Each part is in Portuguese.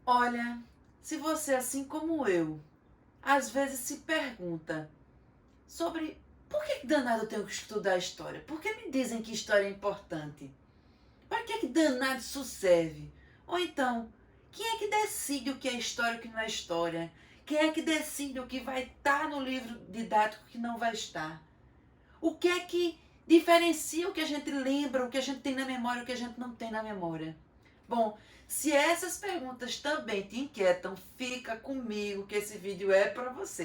Olha, se você, assim como eu, às vezes se pergunta sobre por que danado eu tenho que estudar história? Por que me dizem que história é importante? Para que danado isso serve? Ou então, quem é que decide o que é história e o que não é história? Quem é que decide o que vai estar no livro didático e o que não vai estar? O que é que diferencia o que a gente lembra, o que a gente tem na memória e o que a gente não tem na memória? Bom, se essas perguntas também te inquietam, fica comigo que esse vídeo é para você.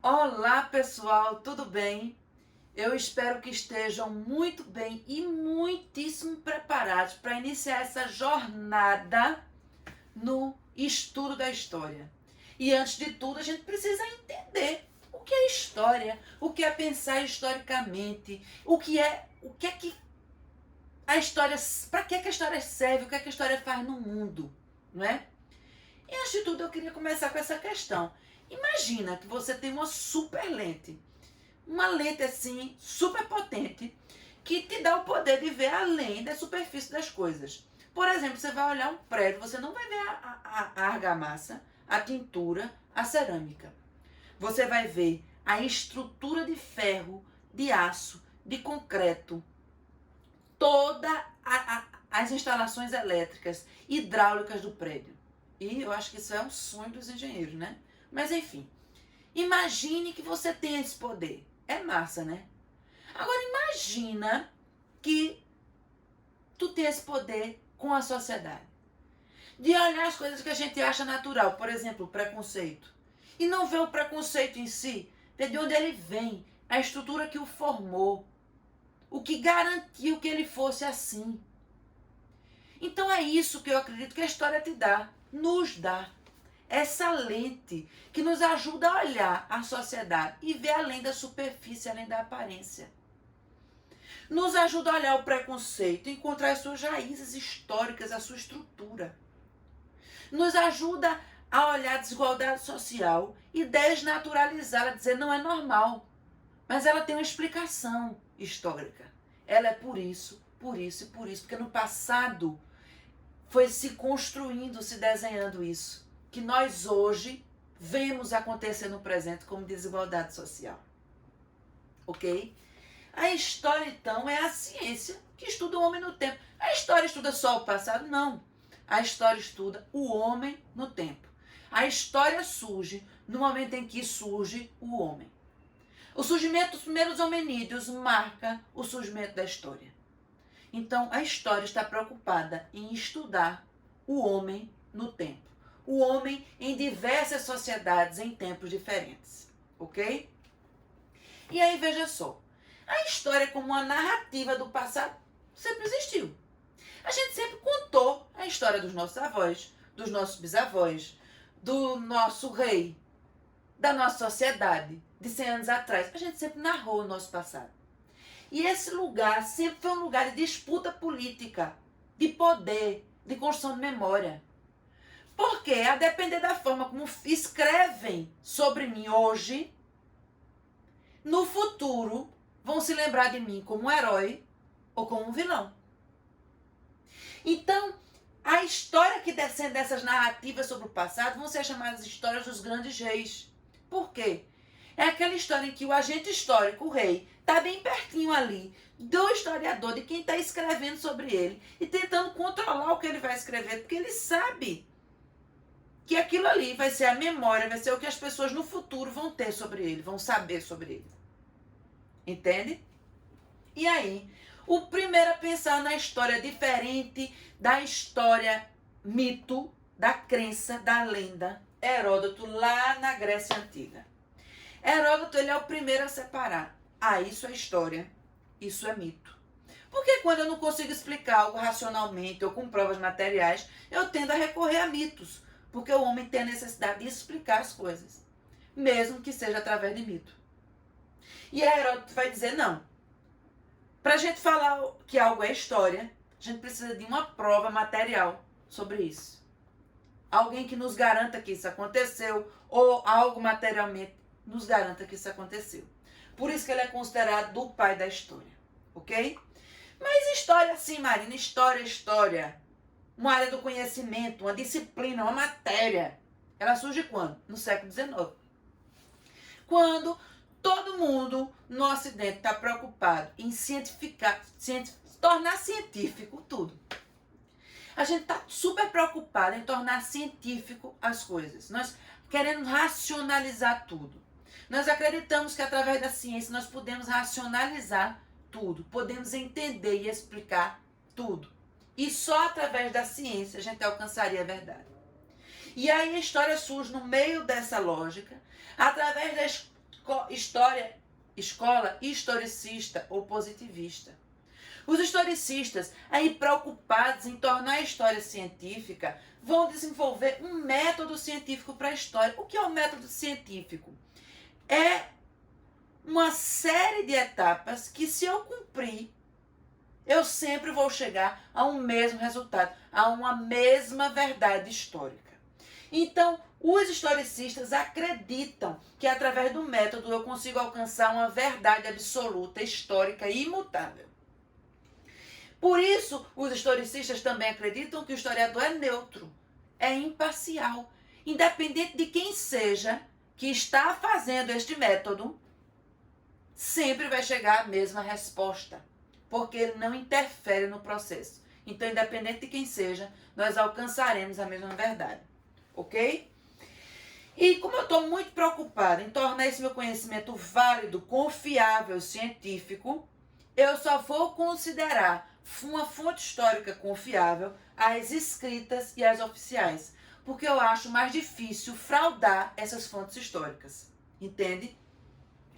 Olá pessoal, tudo bem? Eu espero que estejam muito bem e muitíssimo preparados para iniciar essa jornada no estudo da história. E antes de tudo, a gente precisa entender o que é história, o que é pensar historicamente, o que é que a história, para que a história serve, o que é que a história faz no mundo, não é? E antes de tudo, eu queria começar com essa questão. Imagina que você tem uma lente assim, super potente, que te dá o poder de ver além da superfície das coisas. Por exemplo, você vai olhar um prédio, você não vai ver a argamassa, a tintura, a cerâmica. Você vai ver a estrutura de ferro, de aço, de concreto, todas as instalações elétricas, hidráulicas do prédio. E eu acho que isso é um sonho dos engenheiros, né? Mas enfim, imagine que você tem esse poder. É massa, né? Agora imagina que tu tem esse poder com a sociedade. De olhar as coisas que a gente acha natural, por exemplo, o preconceito. E não ver o preconceito em si, ver de onde ele vem, a estrutura que o formou, o que garantiu que ele fosse assim. Então é isso que eu acredito que a história te dá, nos dá. Essa lente que nos ajuda a olhar a sociedade e ver além da superfície, além da aparência. Nos ajuda a olhar o preconceito, encontrar as suas raízes históricas, a sua estrutura. Nos ajuda a olhar a desigualdade social e desnaturalizá-la, dizer não é normal, mas ela tem uma explicação histórica. Ela é por isso, por isso e por isso, porque no passado foi se construindo, se desenhando isso, que nós hoje vemos acontecer no presente como desigualdade social. Ok? A história, então, é a ciência que estuda o homem no tempo. A história estuda só o passado? Não. A história estuda o homem no tempo. A história surge no momento em que surge o homem. O surgimento dos primeiros hominídeos marca o surgimento da história. Então, a história está preocupada em estudar o homem no tempo. O homem em diversas sociedades em tempos diferentes. Ok? E aí, veja só. A história como uma narrativa do passado sempre existiu. A gente sempre contou a história dos nossos avós, dos nossos bisavós, do nosso rei, da nossa sociedade, de 100 anos atrás. A gente sempre narrou o nosso passado. E esse lugar sempre foi um lugar de disputa política, de poder, de construção de memória. Porque, a depender da forma como escrevem sobre mim hoje, no futuro vão se lembrar de mim como um herói ou como um vilão. Então, a história que descende dessas narrativas sobre o passado vão ser chamadas histórias dos grandes reis. Por quê? É aquela história em que o agente histórico, o rei, está bem pertinho ali do historiador, de quem está escrevendo sobre ele e tentando controlar o que ele vai escrever, porque ele sabe que aquilo ali vai ser a memória, vai ser o que as pessoas no futuro vão ter sobre ele, vão saber sobre ele. Entende? E aí, o primeiro a pensar na história diferente da história mito, da crença, da lenda, Heródoto, lá na Grécia Antiga. Heródoto, ele é o primeiro a separar. Isso é história, isso é mito. Porque quando eu não consigo explicar algo racionalmente ou com provas materiais, eu tendo a recorrer a mitos. Porque o homem tem a necessidade de explicar as coisas, mesmo que seja através de mito. E Heródoto vai dizer, não. Para a gente falar que algo é história, a gente precisa de uma prova material sobre isso. alguém que nos garanta que isso aconteceu, ou algo materialmente nos garanta que isso aconteceu. Por isso que ele é considerado o pai da história, ok? Mas história sim, Marina, história. Uma área do conhecimento, uma disciplina, uma matéria. Ela surge quando? No século XIX. Quando todo mundo no Ocidente está preocupado em tornar científico tudo. A gente está super preocupado em tornar científico as coisas. Nós queremos racionalizar tudo. Nós acreditamos que através da ciência nós podemos racionalizar tudo. Podemos entender e explicar tudo. E só através da ciência a gente alcançaria a verdade. E aí a história surge no meio dessa lógica, através da escola historicista ou positivista. Os historicistas, aí preocupados em tornar a história científica, vão desenvolver um método científico para a história. O que é o método científico? É uma série de etapas que, se eu cumprir, eu sempre vou chegar a um mesmo resultado, a uma mesma verdade histórica. Então, os historicistas acreditam que através do método eu consigo alcançar uma verdade absoluta, histórica e imutável. Por isso, os historicistas também acreditam que o historiador é neutro, é imparcial, independente de quem seja que está fazendo este método, sempre vai chegar à mesma resposta, porque ele não interfere no processo. Então, independente de quem seja, nós alcançaremos a mesma verdade, ok? E como eu estou muito preocupada em tornar esse meu conhecimento válido, confiável, científico, eu só vou considerar uma fonte histórica confiável as escritas e as oficiais, porque eu acho mais difícil fraudar essas fontes históricas, entende?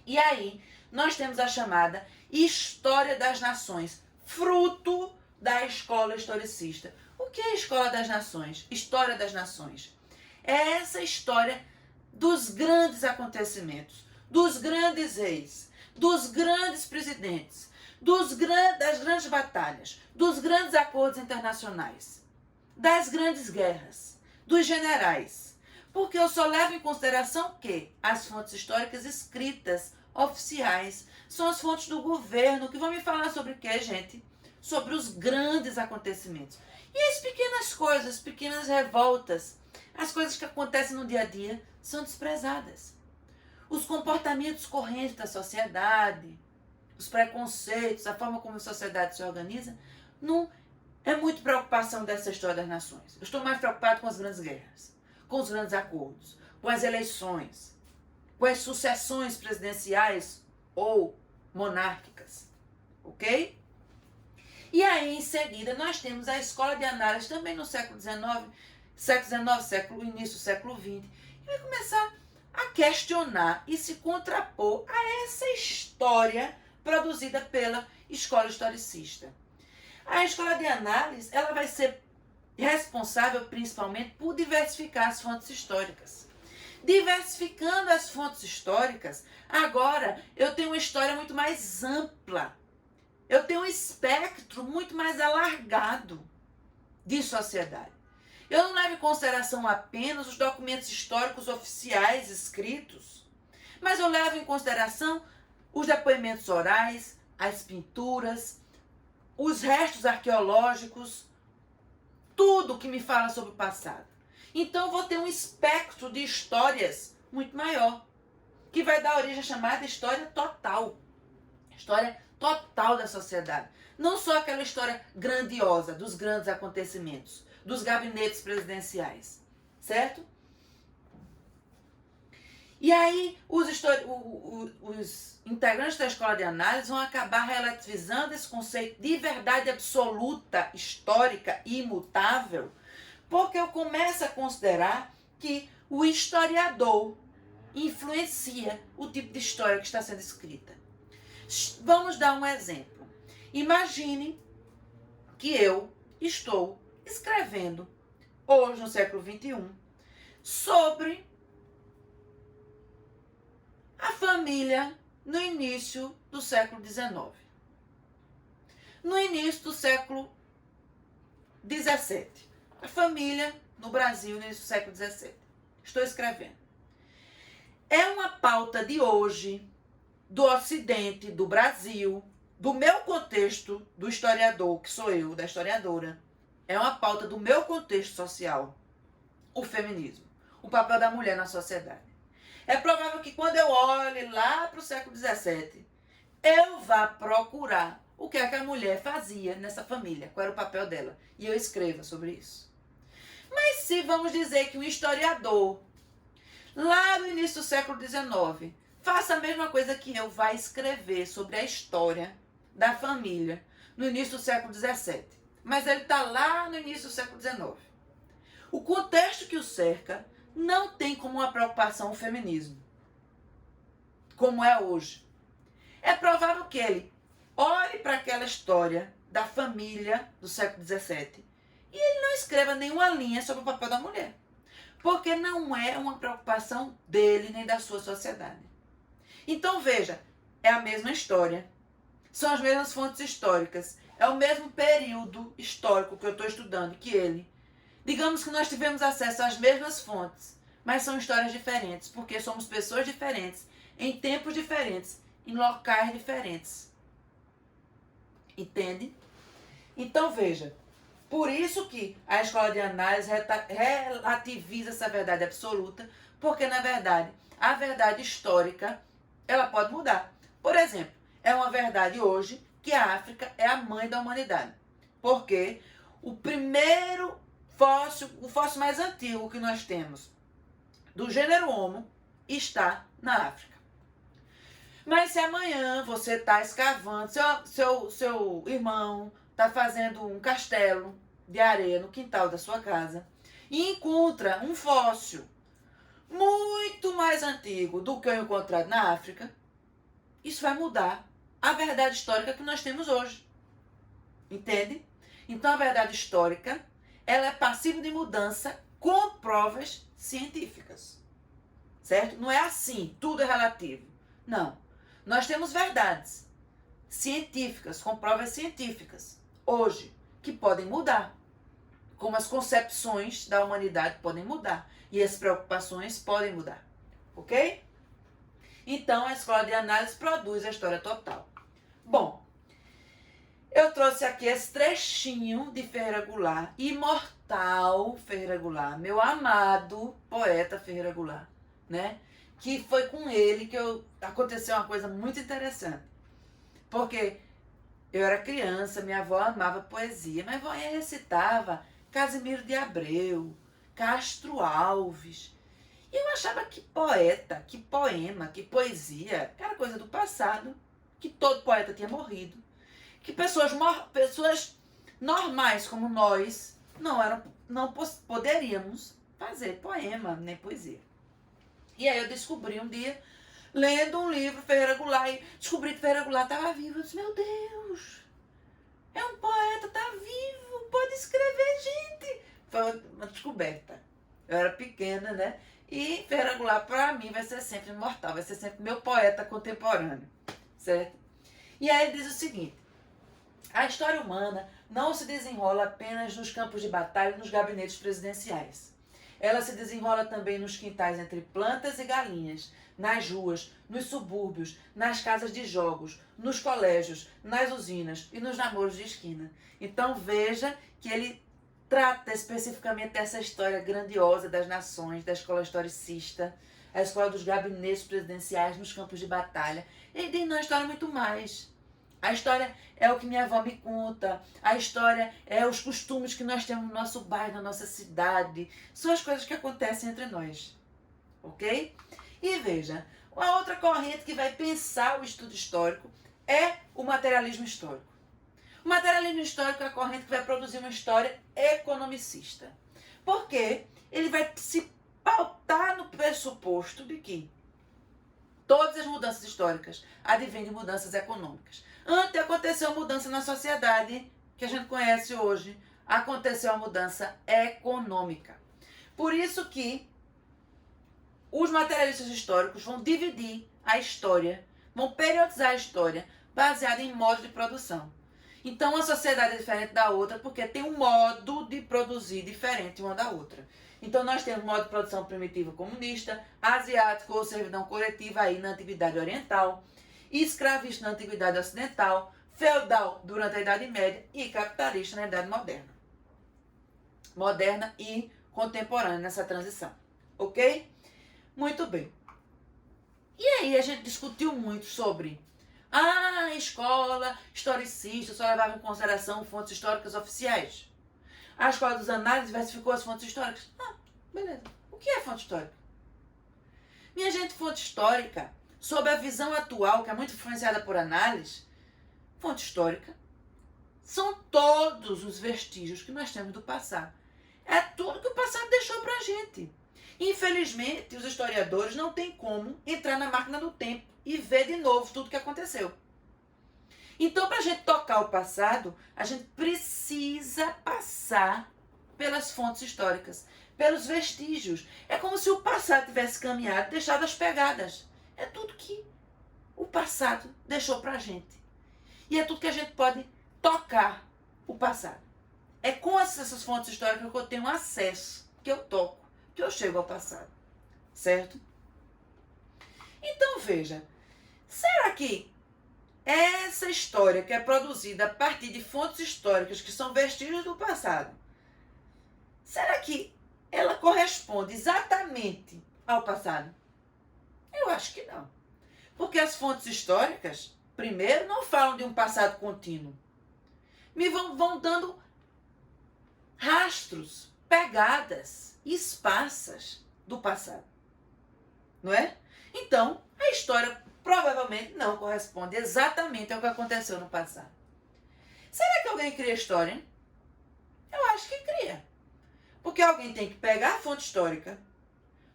E aí, nós temos a chamada História das Nações, fruto da escola historicista. O que é a Escola das Nações? História das Nações. É essa história dos grandes acontecimentos, dos grandes reis, dos grandes presidentes, das grandes batalhas, dos grandes acordos internacionais, das grandes guerras, dos generais. Porque eu só levo em consideração que as fontes históricas escritas, oficiais, são as fontes do governo que vão me falar sobre o que, gente? Sobre os grandes acontecimentos. E as pequenas coisas, pequenas revoltas, as coisas que acontecem no dia a dia são desprezadas. Os comportamentos correntes da sociedade, os preconceitos, a forma como a sociedade se organiza, não é muito preocupação dessa história das nações. Eu estou mais preocupado com as grandes guerras, com os grandes acordos, com as eleições, com as sucessões presidenciais ou monárquicas, ok? E aí, em seguida, nós temos a escola de análise também no século XIX, início do século XX, e vai começar a questionar e se contrapor a essa história produzida pela escola historicista. A escola de análise, ela vai ser responsável principalmente por diversificar as fontes históricas. Diversificando as fontes históricas, agora eu tenho uma história muito mais ampla. Eu tenho um espectro muito mais alargado de sociedade. Eu não levo em consideração apenas os documentos históricos oficiais escritos, mas eu levo em consideração os depoimentos orais, as pinturas, os restos arqueológicos, tudo que me fala sobre o passado. Então eu vou ter um espectro de histórias muito maior, que vai dar origem à chamada história total. História total da sociedade. Não só aquela história grandiosa dos grandes acontecimentos, dos gabinetes presidenciais, certo? E aí os integrantes da escola de análise vão acabar relativizando esse conceito de verdade absoluta, histórica e imutável, porque eu começo a considerar que o historiador influencia o tipo de história que está sendo escrita. Vamos dar um exemplo. Imagine que eu estou escrevendo, hoje no século XXI, sobre a família no início do século XIX. No início do século XVII, a família no Brasil no início do século XVII. Estou escrevendo. É uma pauta de hoje, do Ocidente, do Brasil, do meu contexto, do historiador, que sou eu, da historiadora. É uma pauta do meu contexto social, o feminismo, o papel da mulher na sociedade. É provável que quando eu olhe lá para o século XVII, eu vá procurar o que é que a mulher fazia nessa família, qual era o papel dela, e eu escreva sobre isso. Mas se vamos dizer que um historiador, lá no início do século XIX, faça a mesma coisa que eu, vai escrever sobre a história da família no início do século XVII, mas ele está lá no início do século XIX. O contexto que o cerca não tem como uma preocupação o feminismo, como é hoje. É provável que ele olhe para aquela história da família do século XVII e ele não escreva nenhuma linha sobre o papel da mulher, porque não é uma preocupação dele nem da sua sociedade. Então veja, é a mesma história, são as mesmas fontes históricas, é o mesmo período histórico que eu estou estudando que ele. Digamos que nós tivemos acesso às mesmas fontes, mas são histórias diferentes, porque somos pessoas diferentes, em tempos diferentes, em locais diferentes. Entende? Então veja, por isso que a escola de análise relativiza essa verdade absoluta, porque na verdade, a verdade histórica, ela pode mudar. Por exemplo, é uma verdade hoje que a África é a mãe da humanidade, porque o fóssil mais antigo que nós temos do gênero Homo está na África. Mas se amanhã você está escavando, seu irmão está fazendo um castelo de areia no quintal da sua casa e encontra um fóssil muito mais antigo do que o encontrado na África, isso vai mudar a verdade histórica que nós temos hoje. Entende? Então a verdade histórica, ela é passível de mudança com provas científicas. Certo? Não é assim, tudo é relativo. Não. Nós temos verdades científicas, com provas científicas, hoje, que podem mudar. Como as concepções da humanidade podem mudar. E as preocupações podem mudar. Ok? Então, a escola de análise produz a história total. Bom, eu trouxe aqui esse trechinho de Ferreira Goulart, imortal Ferreira Goulart, meu amado poeta Ferreira Goulart, né? Que foi com ele que aconteceu uma coisa muito interessante. Porque eu era criança, minha avó amava poesia, mas a avó recitava Casimiro de Abreu, Castro Alves. E eu achava que poeta, que poema, que poesia era coisa do passado, que todo poeta tinha morrido, que pessoas normais como nós não poderíamos fazer poema nem poesia. E aí eu descobri um dia, lendo um livro, Ferreira Goulart, e descobri que Ferreira Goulart estava vivo. Eu disse, meu Deus, é um poeta, está vivo, pode escrever, gente. Foi uma descoberta. Eu era pequena, né? E Ferreira Goulart, para mim, vai ser sempre imortal, vai ser sempre meu poeta contemporâneo, certo? E aí ele diz o seguinte, a história humana não se desenrola apenas nos campos de batalha e nos gabinetes presidenciais. Ela se desenrola também nos quintais entre plantas e galinhas, nas ruas, nos subúrbios, nas casas de jogos, nos colégios, nas usinas e nos namoros de esquina. Então veja que ele trata especificamente dessa história grandiosa das nações, da escola historicista, a escola dos gabinetes presidenciais nos campos de batalha. Ele tem uma história muito mais. A história é o que minha avó me conta, a história é os costumes que nós temos no nosso bairro, na nossa cidade, são as coisas que acontecem entre nós, ok? E veja, uma outra corrente que vai pensar o estudo histórico é o materialismo histórico. O materialismo histórico é a corrente que vai produzir uma história economicista, porque ele vai se pautar no pressuposto de que todas as mudanças históricas advêm de mudanças econômicas. Antes aconteceu uma mudança na sociedade que a gente conhece hoje, aconteceu uma mudança econômica. Por isso que os materialistas históricos vão dividir a história, vão periodizar a história baseada em modos de produção. Então, uma sociedade é diferente da outra porque tem um modo de produzir diferente uma da outra. Então, nós temos modo de produção primitivo comunista, asiático ou servidão coletiva aí na Antiguidade Oriental, escravista na Antiguidade Ocidental, feudal durante a Idade Média e capitalista na Idade Moderna. Moderna e contemporânea nessa transição. Ok? Muito bem. E aí a gente discutiu muito sobre a escola historicista só levava em consideração fontes históricas oficiais. A escola dos análises diversificou as fontes históricas. Beleza. O que é fonte histórica? Minha gente, fonte histórica, sob a visão atual, que é muito influenciada por análise, fonte histórica são todos os vestígios que nós temos do passado. É tudo que o passado deixou pra gente. Infelizmente, os historiadores não têm como entrar na máquina do tempo e ver de novo tudo que aconteceu. Então, para a gente tocar o passado, a gente precisa passar pelas fontes históricas, pelos vestígios. É como se o passado tivesse caminhado, deixado as pegadas. É tudo que o passado deixou para a gente. E é tudo que a gente pode tocar o passado. É com essas fontes históricas que eu tenho acesso, que eu toco, que eu chego ao passado. Certo? Então, veja, será que essa história que é produzida a partir de fontes históricas que são vestígios do passado, será que ela corresponde exatamente ao passado? Eu acho que não. Porque as fontes históricas, primeiro, não falam de um passado contínuo. Me vão dando rastros, pegadas esparsas do passado. Não é? Então, a história provavelmente não corresponde exatamente ao que aconteceu no passado. Será que alguém cria história? Eu acho que cria. Porque alguém tem que pegar a fonte histórica,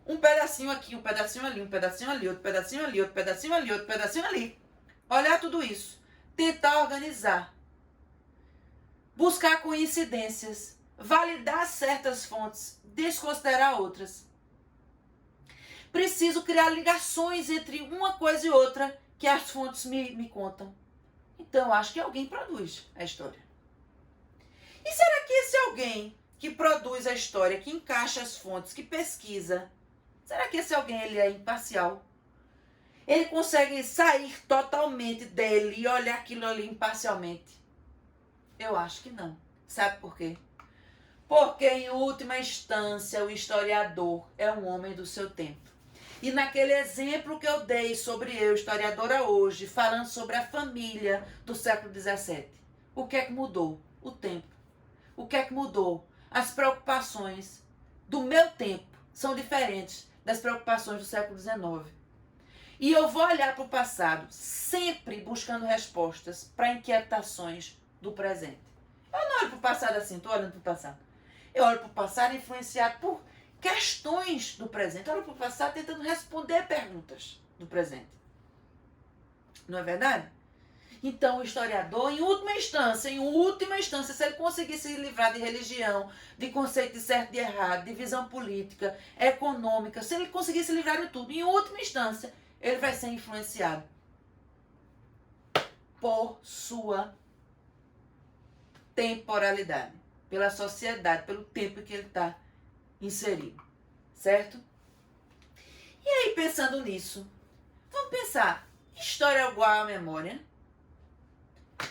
um pedacinho aqui, um pedacinho ali, um pedacinho ali, outro pedacinho ali, outro pedacinho ali, outro pedacinho ali. Olhar tudo isso. Tentar organizar. Buscar coincidências. Validar certas fontes. Desconsiderar outras. Preciso criar ligações entre uma coisa e outra que as fontes me contam. Então, acho que alguém produz a história. E será que esse alguém que produz a história, que encaixa as fontes, que pesquisa, será que esse alguém ele é imparcial? Ele consegue sair totalmente dele e olhar aquilo ali imparcialmente? Eu acho que não. Sabe por quê? Porque, em última instância, o historiador é um homem do seu tempo. E naquele exemplo que eu dei sobre eu, historiadora hoje, falando sobre a família do século XVII, o que é que mudou? O tempo. O que é que mudou? As preocupações do meu tempo são diferentes das preocupações do século XIX. E eu vou olhar para o passado, sempre buscando respostas para inquietações do presente. Eu não olho para o passado assim, estou olhando para o passado. Eu olho para o passado influenciado por questões do presente. Eu olho para o passado tentando responder perguntas do presente. Não é verdade? Então, o historiador, em última instância, se ele conseguir se livrar de religião, de conceito de certo e de errado, de visão política, econômica, se ele conseguir se livrar de tudo, em última instância, ele vai ser influenciado por sua temporalidade, pela sociedade, pelo tempo em que ele está inserido, certo? E aí, pensando nisso, vamos pensar, história é igual à memória?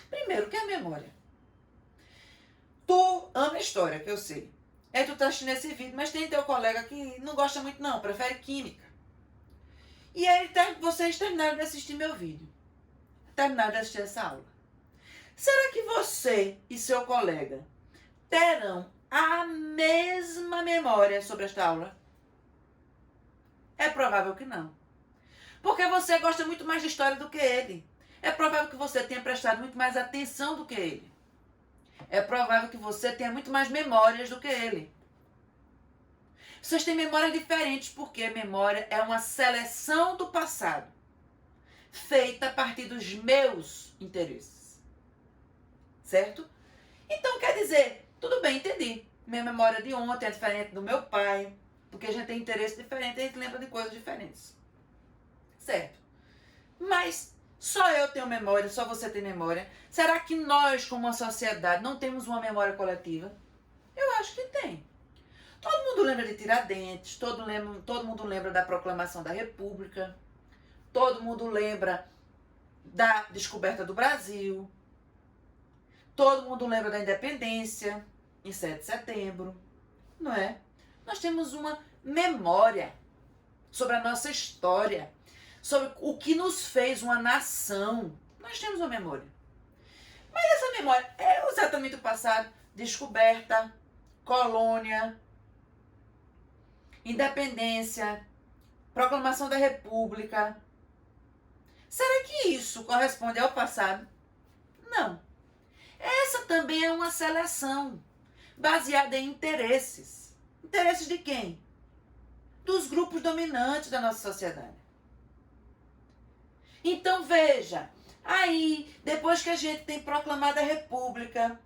Primeiro, o que é memória? Tu ama história, que eu sei. Aí tu tá assistindo esse vídeo, mas tem teu colega que não gosta muito não, prefere química. E aí vocês terminaram de assistir meu vídeo. Terminaram de assistir essa aula. Será que você e seu colega terão a mesma memória sobre esta aula? É provável que não. Porque você gosta muito mais de história do que ele. É provável que você tenha prestado muito mais atenção do que ele. É provável que você tenha muito mais memórias do que ele. Vocês têm memórias diferentes porque memória é uma seleção do passado, feita a partir dos meus interesses. Certo? Então quer dizer, tudo bem, entendi. Minha memória de ontem é diferente do meu pai, porque a gente tem interesse diferente, a gente lembra de coisas diferentes. Certo? Mas Só eu tenho memória, só você tem memória. Será que nós, como uma sociedade, não temos uma memória coletiva? Eu acho que tem. Todo mundo lembra de Tiradentes, todo mundo lembra da Proclamação da República, todo mundo lembra da descoberta do Brasil, todo mundo lembra da independência, em 7 de setembro, não é? Nós temos uma memória sobre a nossa história, sobre o que nos fez uma nação. Nós temos uma memória. Mas essa memória é exatamente o passado. Descoberta, colônia, independência, proclamação da República. Será que isso corresponde ao passado? Não. Essa também é uma seleção baseada em interesses. Interesses de quem? Dos grupos dominantes da nossa sociedade. Então veja, aí, depois que a gente tem proclamado a República,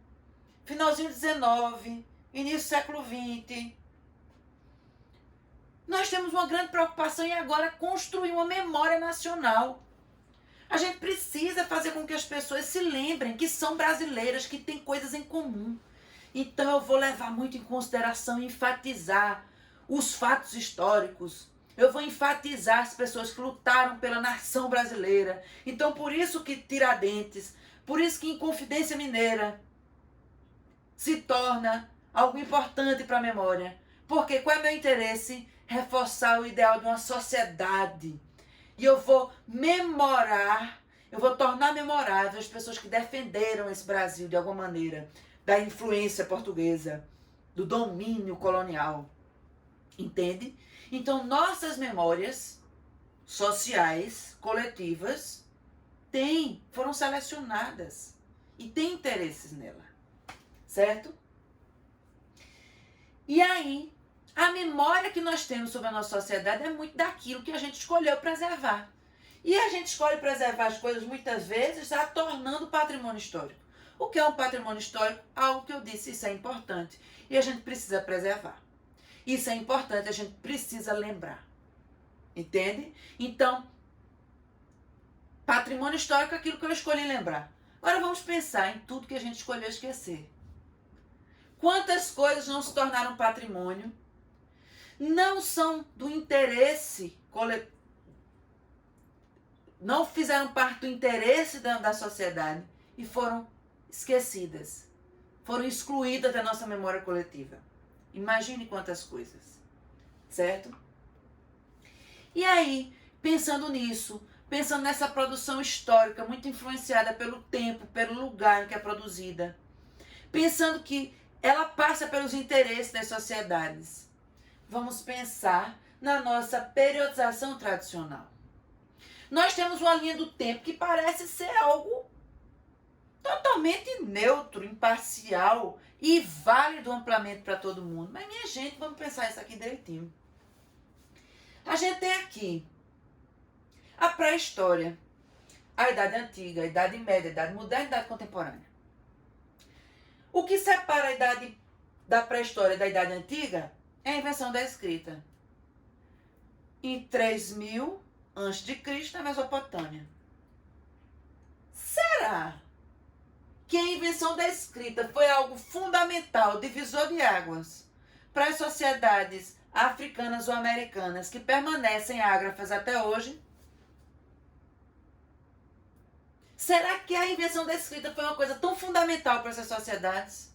finalzinho do 19, início do século 20, nós temos uma grande preocupação em agora construir uma memória nacional. A gente precisa fazer com que as pessoas se lembrem que são brasileiras, que têm coisas em comum. Então eu vou levar muito em consideração e enfatizar os fatos históricos. Eu vou enfatizar as pessoas que lutaram pela nação brasileira. Então por isso que Tiradentes, por isso que Inconfidência Mineira se torna algo importante para a memória. Porque qual é o meu interesse? Reforçar o ideal de uma sociedade. E eu vou memorar, eu vou tornar memorável as pessoas que defenderam esse Brasil de alguma maneira, da influência portuguesa, do domínio colonial. Entende? Então, nossas memórias sociais, coletivas, foram selecionadas e têm interesses nela. Certo? E aí, a memória que nós temos sobre a nossa sociedade é muito daquilo que a gente escolheu preservar. E a gente escolhe preservar as coisas muitas vezes a tornando patrimônio histórico. O que é um patrimônio histórico? Algo que eu disse, isso é importante. E a gente precisa preservar. Isso é importante, a gente precisa lembrar. Entende? Então, patrimônio histórico é aquilo que eu escolhi lembrar. Agora vamos pensar em tudo que a gente escolheu esquecer. Quantas coisas não se tornaram patrimônio, não são do interesse coletivo, não fizeram parte do interesse da sociedade e foram esquecidas, foram excluídas da nossa memória coletiva. Imagine quantas coisas, certo? E aí, pensando nisso, pensando nessa produção histórica muito influenciada pelo tempo, pelo lugar em que é produzida, pensando que ela passa pelos interesses das sociedades, vamos pensar na nossa periodização tradicional. Nós temos uma linha do tempo que parece ser algo totalmente neutro, imparcial e válido amplamente para todo mundo. Mas, minha gente, vamos pensar isso aqui direitinho. A gente tem aqui a pré-história, a Idade Antiga, a Idade Média, a Idade Moderna e a Idade Contemporânea. O que separa a idade da pré-história da Idade Antiga é a invenção da escrita. Em 3000 a.C., na Mesopotâmia. Será que a invenção da escrita foi algo fundamental, divisor de águas, para as sociedades africanas ou americanas que permanecem ágrafas até hoje? Será que a invenção da escrita foi uma coisa tão fundamental para essas sociedades?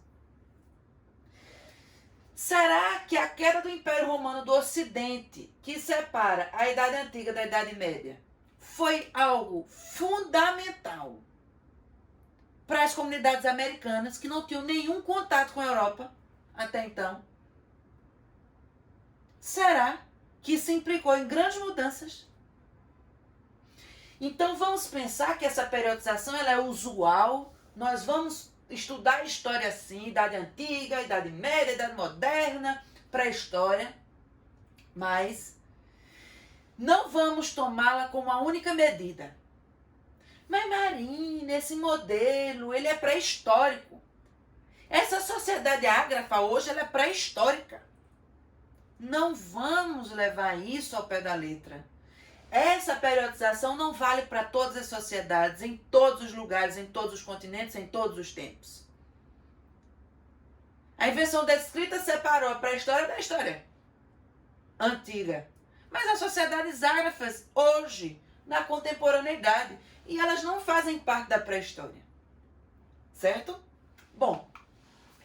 Será que a queda do Império Romano do Ocidente, que separa a Idade Antiga da Idade Média, foi algo fundamental para as comunidades americanas que não tinham nenhum contato com a Europa até então? Será que isso implicou em grandes mudanças? Então vamos pensar que essa periodização ela é usual. Nós vamos estudar a história assim, Idade Antiga, Idade Média, Idade Moderna, pré-história, mas não vamos tomá-la como a única medida. Mas Marina, esse modelo, ele é pré-histórico. Essa sociedade ágrafa hoje ela é pré-histórica. Não vamos levar isso ao pé da letra. Essa periodização não vale para todas as sociedades, em todos os lugares, em todos os continentes, em todos os tempos. A invenção da escrita separou a pré-história da história antiga. Mas as sociedades ágrafas, hoje, na contemporaneidade, e elas não fazem parte da pré-história. Certo? Bom,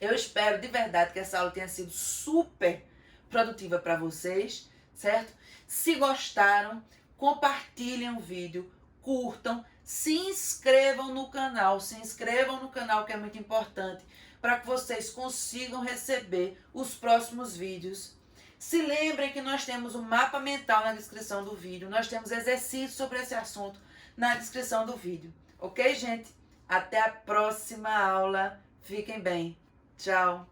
eu espero de verdade que essa aula tenha sido super produtiva para vocês, certo? Se gostaram, compartilhem o vídeo, curtam, se inscrevam no canal que é muito importante, para que vocês consigam receber os próximos vídeos. Se lembrem que nós temos um mapa mental na descrição do vídeo, nós temos exercícios sobre esse assunto na descrição do vídeo. Ok, gente? Até a próxima aula. Fiquem bem. Tchau.